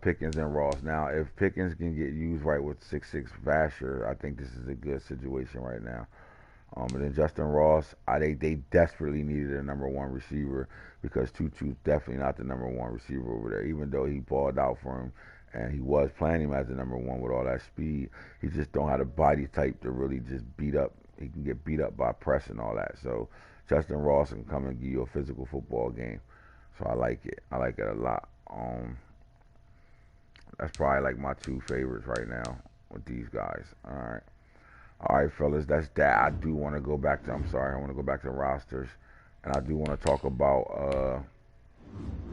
Pickens and Ross. Now, if Pickens can get used right with 6'6" Vasher, I think this is a good situation right now. And then Justin Ross, they desperately needed a number one receiver because Tutu's definitely not the number one receiver over there. Even though he balled out for him and he was playing him as the number one with all that speed, he just don't have the body type to really just beat up. He can get beat up by press and all that. So Justin Ross can come and give you a physical football game. So I like it. I like it a lot. That's probably like my two favorites right now with these guys. All right, fellas. That's that. I do want to go back to. I'm sorry. I want to go back to rosters, and I do want to talk about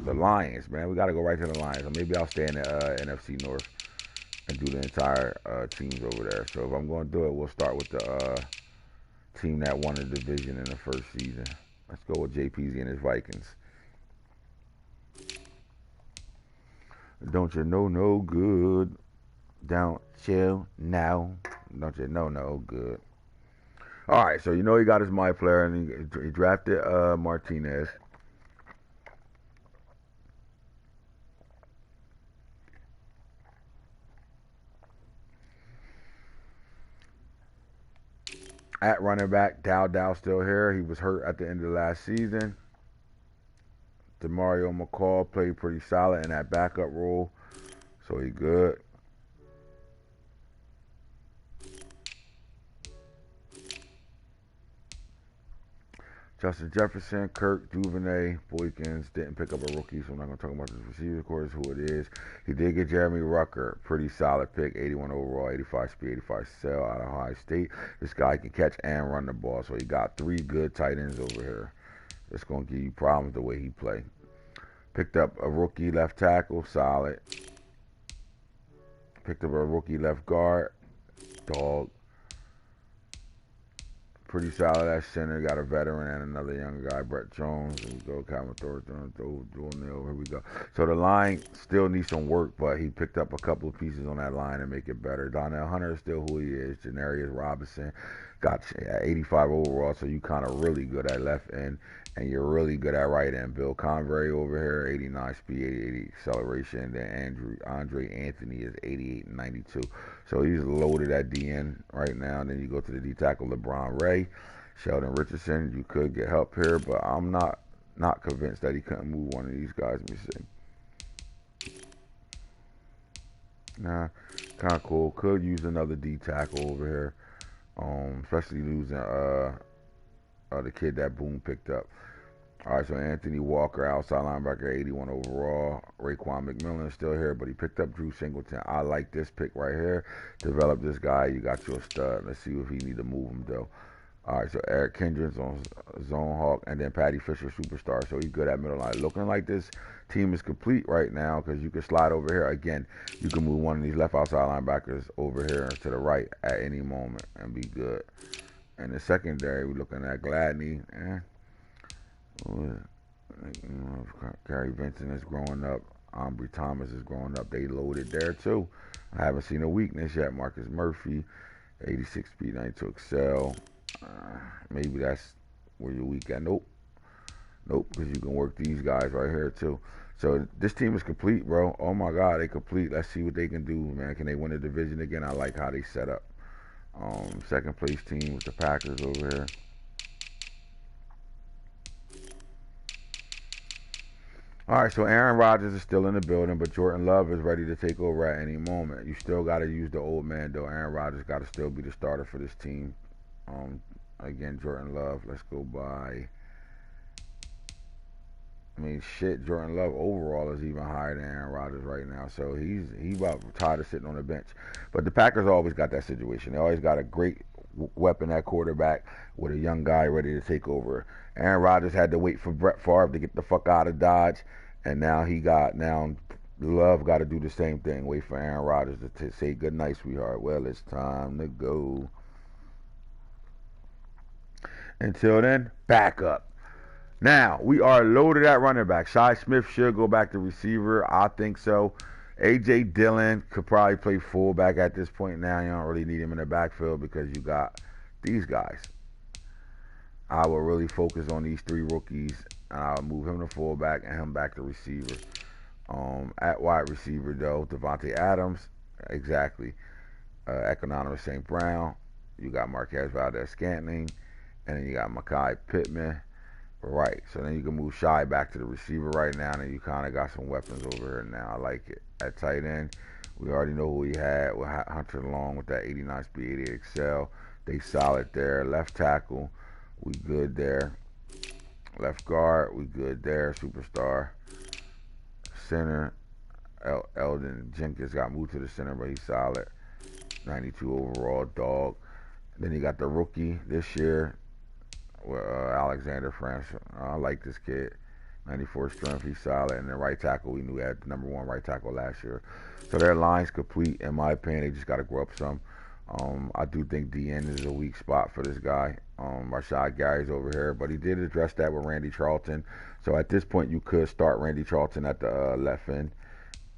the Lions, man. We got to go right to the Lions. Or maybe I'll stay in the NFC North and do the entire teams over there. So if I'm going to do it, we'll start with the team that won the division in the first season. Let's go with JPZ and his Vikings. Don't you know no good? Don't you know? Don't you know no good? All right, so you know he got his my player, and he drafted Martinez. At running back, Dow still here. He was hurt at the end of the last season. DeMario McCall played pretty solid in that backup role, so he good. Justin Jefferson, Kirk, Duvernay, Boykins didn't pick up a rookie, so I'm not going to talk about this receiver, of course, who it is. He did get Jeremy Rucker, pretty solid pick, 81 overall, 85 speed, 85 cell out of Ohio State. This guy can catch and run the ball, so he got three good tight ends over here. It's going to give you problems the way he play. Picked up a rookie left tackle, solid. Picked up a rookie left guard, dog. Pretty solid at center. Got a veteran and another younger guy, Brett Jones. Here we go. Calvin Thornton, here we go. So the line still needs some work, but he picked up a couple of pieces on that line to make it better. Donnell Hunter is still who he is. Janarius Robinson got 85 overall, so you kind of really good at left end, and you're really good at right end. Bill Convery over here, 89 speed, 88 acceleration. Then Andre Anthony is 88 and 92. So he's loaded at DN right now. And then you go to the D tackle, LeBron Ray, Sheldon Richardson. You could get help here, but I'm not convinced that he couldn't move one of these guys. Let me see. Nah, kind of cool. Could use another D tackle over here, especially losing the kid that Boone picked up. All right, so Anthony Walker, outside linebacker, 81 overall. Raekwon McMillan is still here, but he picked up Drew Singleton. I like this pick right here. Develop this guy. You got your stud. Let's see if he need to move him, though. All right, so Eric Kendricks on Zone Hawk, and then Patty Fisher, superstar. So he's good at middle line. Looking like this team is complete right now because you can slide over here. Again, you can move one of these left outside linebackers over here to the right at any moment and be good. And the secondary, we're looking at Gladney. Gary Vincent is growing up. Ambry Thomas is growing up. They loaded there too. I haven't seen a weakness yet. Marcus Murphy, 86 speed, 92 excel. Maybe that's where you're weak at. Nope, because you can work these guys right here too. So this team is complete, bro. Oh my God, they complete. Let's see what they can do, man. Can they win the division again? I like how they set up. Second place team with the Packers over here. All right, so Aaron Rodgers is still in the building, but Jordan Love is ready to take over at any moment. You still got to use the old man, though. Aaron Rodgers got to still be the starter for this team. Um, Again, Jordan Love. Let's go by. I mean, shit. Jordan Love overall is even higher than Aaron Rodgers right now, so he's about tired of sitting on the bench. But the Packers always got that situation. They always got a great weapon at quarterback with a young guy ready to take over. Aaron Rodgers had to wait for Brett Favre to get the fuck out of Dodge, and now Love got to do the same thing. Wait for Aaron Rodgers to say good night, sweetheart. Well, it's time to go. Until then, back up. Now, we are loaded at running back. Shi Smith should go back to receiver. I think so. A.J. Dillon could probably play fullback at this point now. You don't really need him in the backfield because you got these guys. I will really focus on these three rookies. I'll move him to fullback and him back to receiver. At wide receiver, though, Devontae Adams, exactly. Economist St. Brown. You got Marquez Valdez-Scantling. And then you got Mekhi Pittman. Right, so then you can move Shy back to the receiver right now, and you kind of got some weapons over here now. I like it. At tight end, we already know who he had with Hunter Long with that 89 speed, 88 excel. They solid there. Left tackle, we good there. Left guard, we good there. Superstar. Center, Eldon Jenkins got moved to the center, but he's solid. 92 overall, dog. Then you got the rookie this year. Alexander France. I like this kid. 94 strength, he's solid. And then right tackle, we knew we had number one right tackle last year. So their line's complete, in my opinion. They just got to grow up some. I do think DN is a weak spot for this guy. Rashad Gary's over here, but he did address that with Randy Charlton. So at this point, you could start Randy Charlton at the left end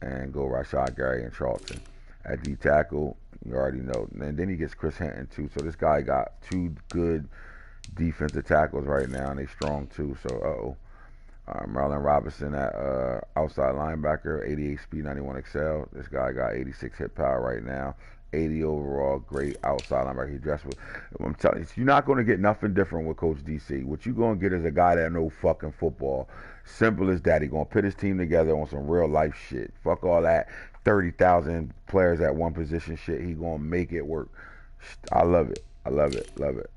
and go Rashad Gary and Charlton. At D tackle, you already know. And then he gets Chris Hinton, too. So this guy got two good defensive tackles right now, and they strong too. So, Marlon Robinson at outside linebacker, 88 speed, 91 excel. This guy got 86 hit power right now, 80 overall, great outside linebacker. He dressed with. I'm telling you, you're not going to get nothing different with Coach DC. What you're going to get is a guy that knows fucking football. Simple as that. He's going to put his team together on some real life shit. Fuck all that 30,000 players at one position shit. He going to make it work. I love it. I love it. Love it.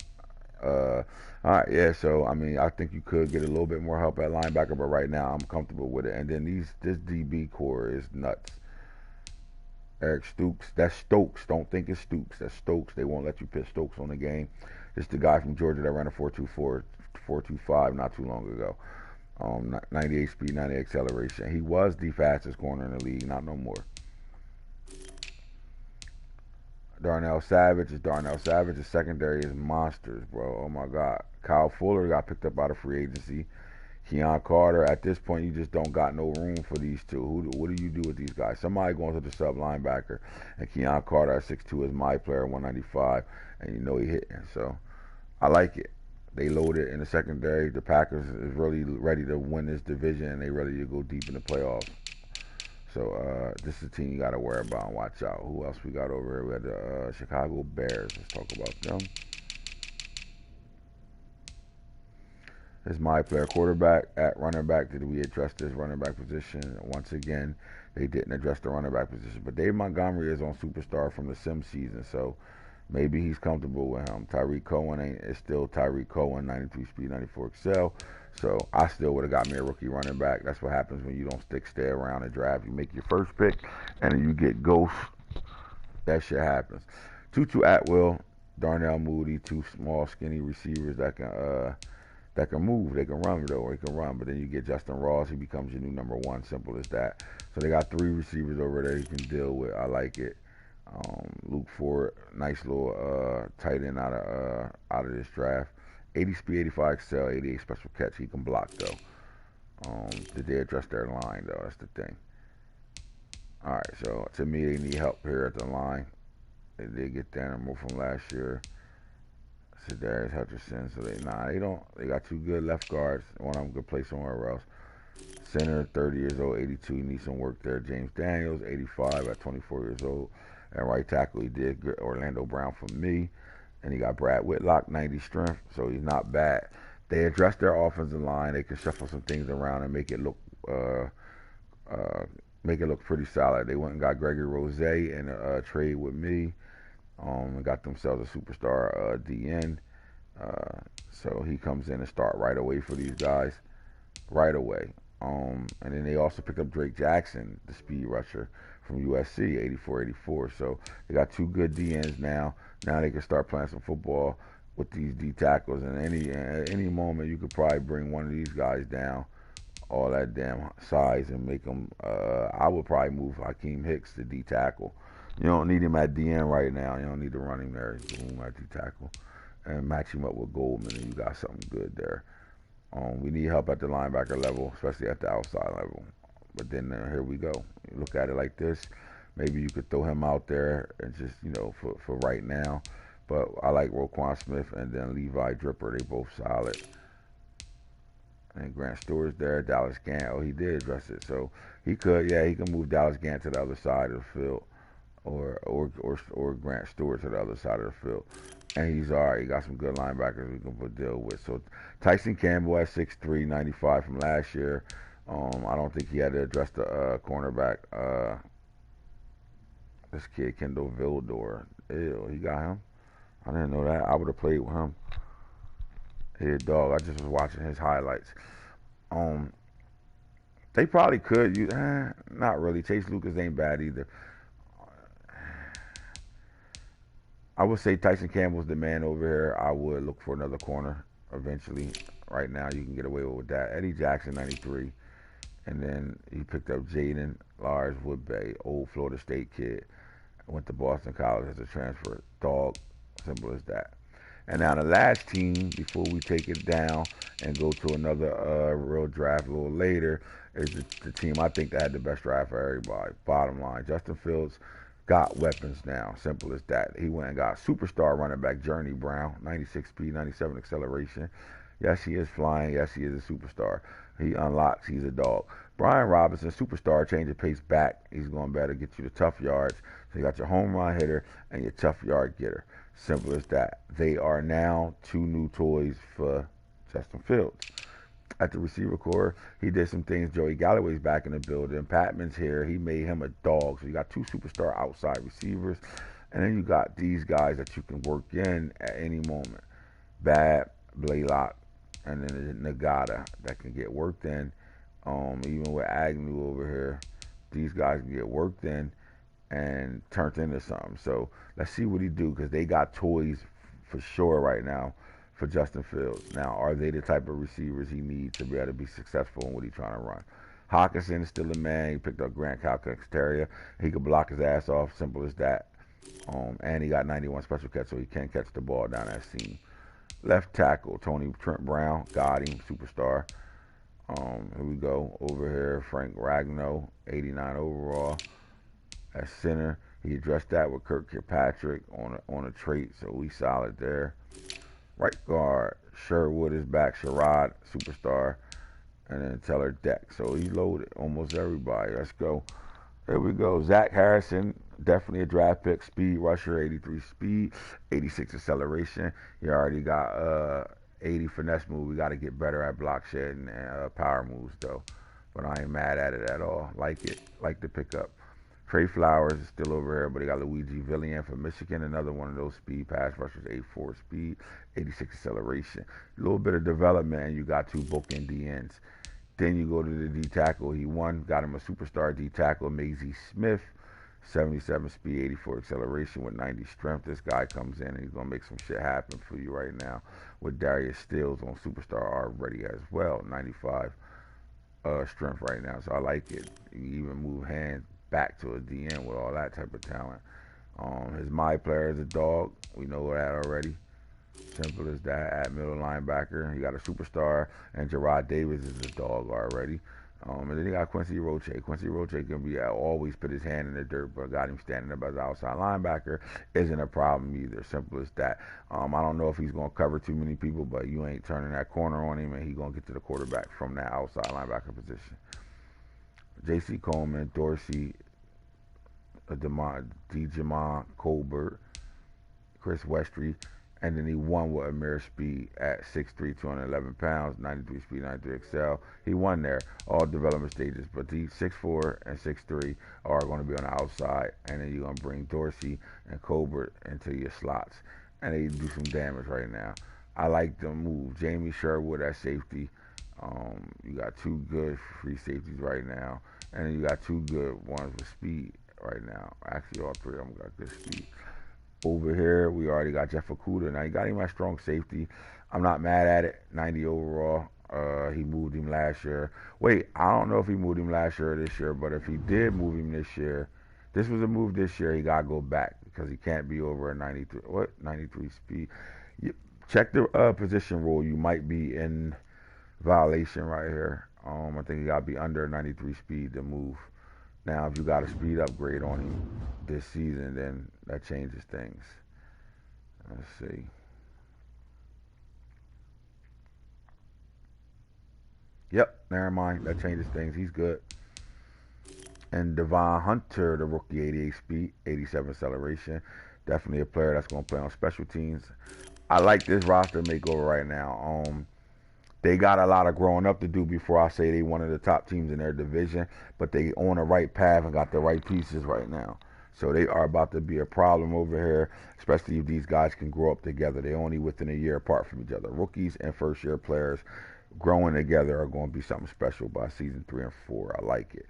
All right, yeah. So I mean, I think you could get a little bit more help at linebacker, but right now I'm comfortable with it. And then this DB core is nuts. Eric Stokes, that's Stokes. Don't think it's Stokes. That's Stokes. They won't let you put Stokes on the game. It's the guy from Georgia that ran a 4.24, 4.25 not too long ago. 98 speed, 90 acceleration. He was the fastest corner in the league, not no more. Darnell Savage is Darnell Savage. The secondary is monsters, bro. Oh my God. Kyle Fuller got picked up out of free agency. Keon Carter. At this point, you just don't got no room for these two. What do you do with these guys? Somebody going to the sub linebacker, and Keon Carter at 6'2" is my player, 195, and you know he hitting. So I like it. They loaded in the secondary. The Packers is really ready to win this division, and they ready to go deep in the playoffs. So this is a team you got to worry about and watch out. Who else we got over here? We had the Chicago Bears. Let's talk about them. This is my player quarterback. At running back, did we address this running back position? Once again, they didn't address the running back position. But Dave Montgomery is on superstar from the Sim season, so maybe he's comfortable with him. Tyreek Cohen is still Tyreek Cohen, 93 speed, 94 excel. So I still would have got me a rookie running back. That's what happens when you don't stay around and draft. You make your first pick, and then you get ghost. That shit happens. Tutu Atwell, Darnell Mooney, two small, skinny receivers that can move. They can run, though, or he can run. But then you get Justin Ross. He becomes your new number one. Simple as that. So they got three receivers over there you can deal with. I like it. Luke Ford, nice little tight end out of this draft. 80 speed, 85 excel, 88 special catch. He can block, though. Did they address their line, though? That's the thing. All right, so to me, they need help here at the line. They did get that and more from last year. Darius Hutcherson, so they don't. They got two good left guards. One of them could play somewhere else. Center, 30 years old, 82. He needs some work there. James Daniels, 85 at 24 years old. And right tackle, he did Orlando Brown for me. And he got Brad Whitlock, 90 strength, so he's not bad. They addressed their offensive line. They can shuffle some things around and make it look uh, make it look pretty solid. They went and got Gregory Rose in a trade with me. And got themselves a superstar DN. Uh, so he comes in and start right away for these guys, right away. And then they also picked up Drake Jackson, the speed rusher from USC, 84-84. So they got two good DNs now. Now they can start playing some football with these D tackles. And at any moment, you could probably bring one of these guys down, all that damn size, and make them. I would probably move Hakeem Hicks to D tackle. You don't need him at DN right now. You don't need to run him there. You move him at D tackle and match him up with Goldman, and you got something good there. We need help at the linebacker level, especially at the outside level. But then here we go. You look at it like this. Maybe you could throw him out there and just, for right now. But I like Roquan Smith and then Levi Dripper. They both solid. And Grant Stewart's there. Dallas Gant. Oh, he did address it. So he can move Dallas Gant to the other side of the field, or Grant Stewart to the other side of the field. And he's all right. He got some good linebackers we can deal with. So Tyson Campbell at 6'3", 95 from last year. I don't think he had to address the cornerback. This kid Kendall Vildor. Ew, he got him. I didn't know that. I would have played with him. Hey, dog. I just was watching his highlights. They probably could. Not really. Chase Lucas ain't bad either. I would say Tyson Campbell's the man over here. I would look for another corner eventually. Right now, you can get away with that. Eddie Jackson, 93. And then he picked up Jaden Lars Woodbay, old Florida State kid. Went to Boston College as a transfer. Dog. Simple as that. And now the last team, before we take it down and go to another real draft a little later, is the team I think that had the best draft for everybody. Bottom line, Justin Fields got weapons now. Simple as that. He went and got superstar running back Journey Brown, 96 speed, 97 acceleration. Yes, he is flying. Yes, he is a superstar. He unlocks. He's a dog. Brian Robinson, superstar, change of pace back. He's going better, get you the tough yards. So you got your home run hitter and your tough yard getter. Simple as that. They are now two new toys for Justin Fields. At the receiver core, he did some things. Joey Galloway's back in the building. Patman's here. He made him a dog. So you got two superstar outside receivers. And then you got these guys that you can work in at any moment. Bad, Blaylock, and then Nagata that can get worked in. Even with Agnew over here, these guys can get worked in and turned into something. So let's see what he do, because they got toys for sure right now for Justin Fields. Now, are they the type of receivers he needs to be able to be successful in what he's trying to run? Hawkinson is still a man. He picked up Grant Calcaterra. He could block his ass off. Simple as that. And he got 91 special catch, so he can catch the ball down that seam. Left tackle, Trent Brown. Got him. Superstar. Here we go. Over here, Frank Ragnow, 89 overall. At center, he addressed that with Kirk Kirkpatrick on a trait, so we solid there. Right guard, Sherwood is back. Sherrod, superstar, and then Teller Deck. So he loaded almost everybody. Let's go. There we go. Zach Harrison, definitely a draft pick. Speed rusher, 83 speed, 86 acceleration. He already got 80 finesse move. We got to get better at block shedding and power moves though. But I ain't mad at it at all. Like it. Like the pickup. Trey Flowers is still over here, but he got Luigi Villian from Michigan, another one of those speed pass rushers, 84 speed, 86 acceleration. A little bit of development, and you got two bookend DNs. Then you go to the D tackle. He got him a superstar D tackle, Maisie Smith, 77 speed, 84 acceleration with 90 strength. This guy comes in and he's gonna make some shit happen for you right now. With Darius Stills on superstar already as well, 95 strength right now. So I like it. You even move hands back to a DN with all that type of talent. His my player is a dog. We know that already. Simple as that. At middle linebacker, he got a superstar, and Gerard Davis is a dog already. And then he got Quincy Roche. Quincy Roche can be always put his hand in the dirt, but got him standing up as an outside linebacker isn't a problem either. Simple as that. I don't know if he's going to cover too many people, but you ain't turning that corner on him, and he's going to get to the quarterback from that outside linebacker position. J.C. Coleman, Dorsey, Jamon Colbert, Chris Westry, And then he won with Amir Speed at 6'3", 211 pounds, 93 speed, 93 excel. He won there, all development stages. But these 6'4" and 6'3" are going to be on the outside. And then you're going to bring Dorsey and Colbert into your slots. And they do some damage right now. I like the move. Jamie Sherwood at safety. You got two good free safeties right now. And then you got two good ones with speed right now. Actually, all three of them got good speed. Over here, we already got Jeff Okuda. Now, you got him at strong safety. I'm not mad at it. 90 overall. He moved him last year. Wait, I don't know if he moved him last year or this year, but if he did move him this year, this was a move this year, he got to go back because he can't be over a 93. What? 93 speed. You, check the position rule. You might be in violation right here. I think you got to be under 93 speed to move. Now, if you got a speed upgrade on him this season, then that changes things. Let's see. Yep, never mind. That changes things. He's good. And Devon Hunter, the rookie, 88 speed, 87 acceleration. Definitely a player that's going to play on special teams. I like this roster makeover right now. They got a lot of growing up to do before I say they one of the top teams in their division, but they on the right path and got the right pieces right now. So they are about to be a problem over here, especially if these guys can grow up together. They're only within a year apart from each other. Rookies and first year players growing together are going to be something special by season 3 and 4. I like it.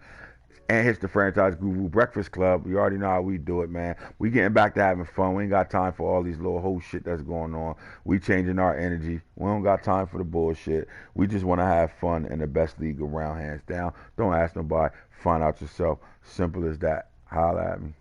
And hits the Franchise Guru Breakfast Club. You already know how we do it, man. We getting back to having fun. We ain't got time for all these little whole shit that's going on. We changing our energy. We don't got time for the bullshit. We just want to have fun in the best league around, hands down. Don't ask nobody. Find out yourself. Simple as that. Holla at me.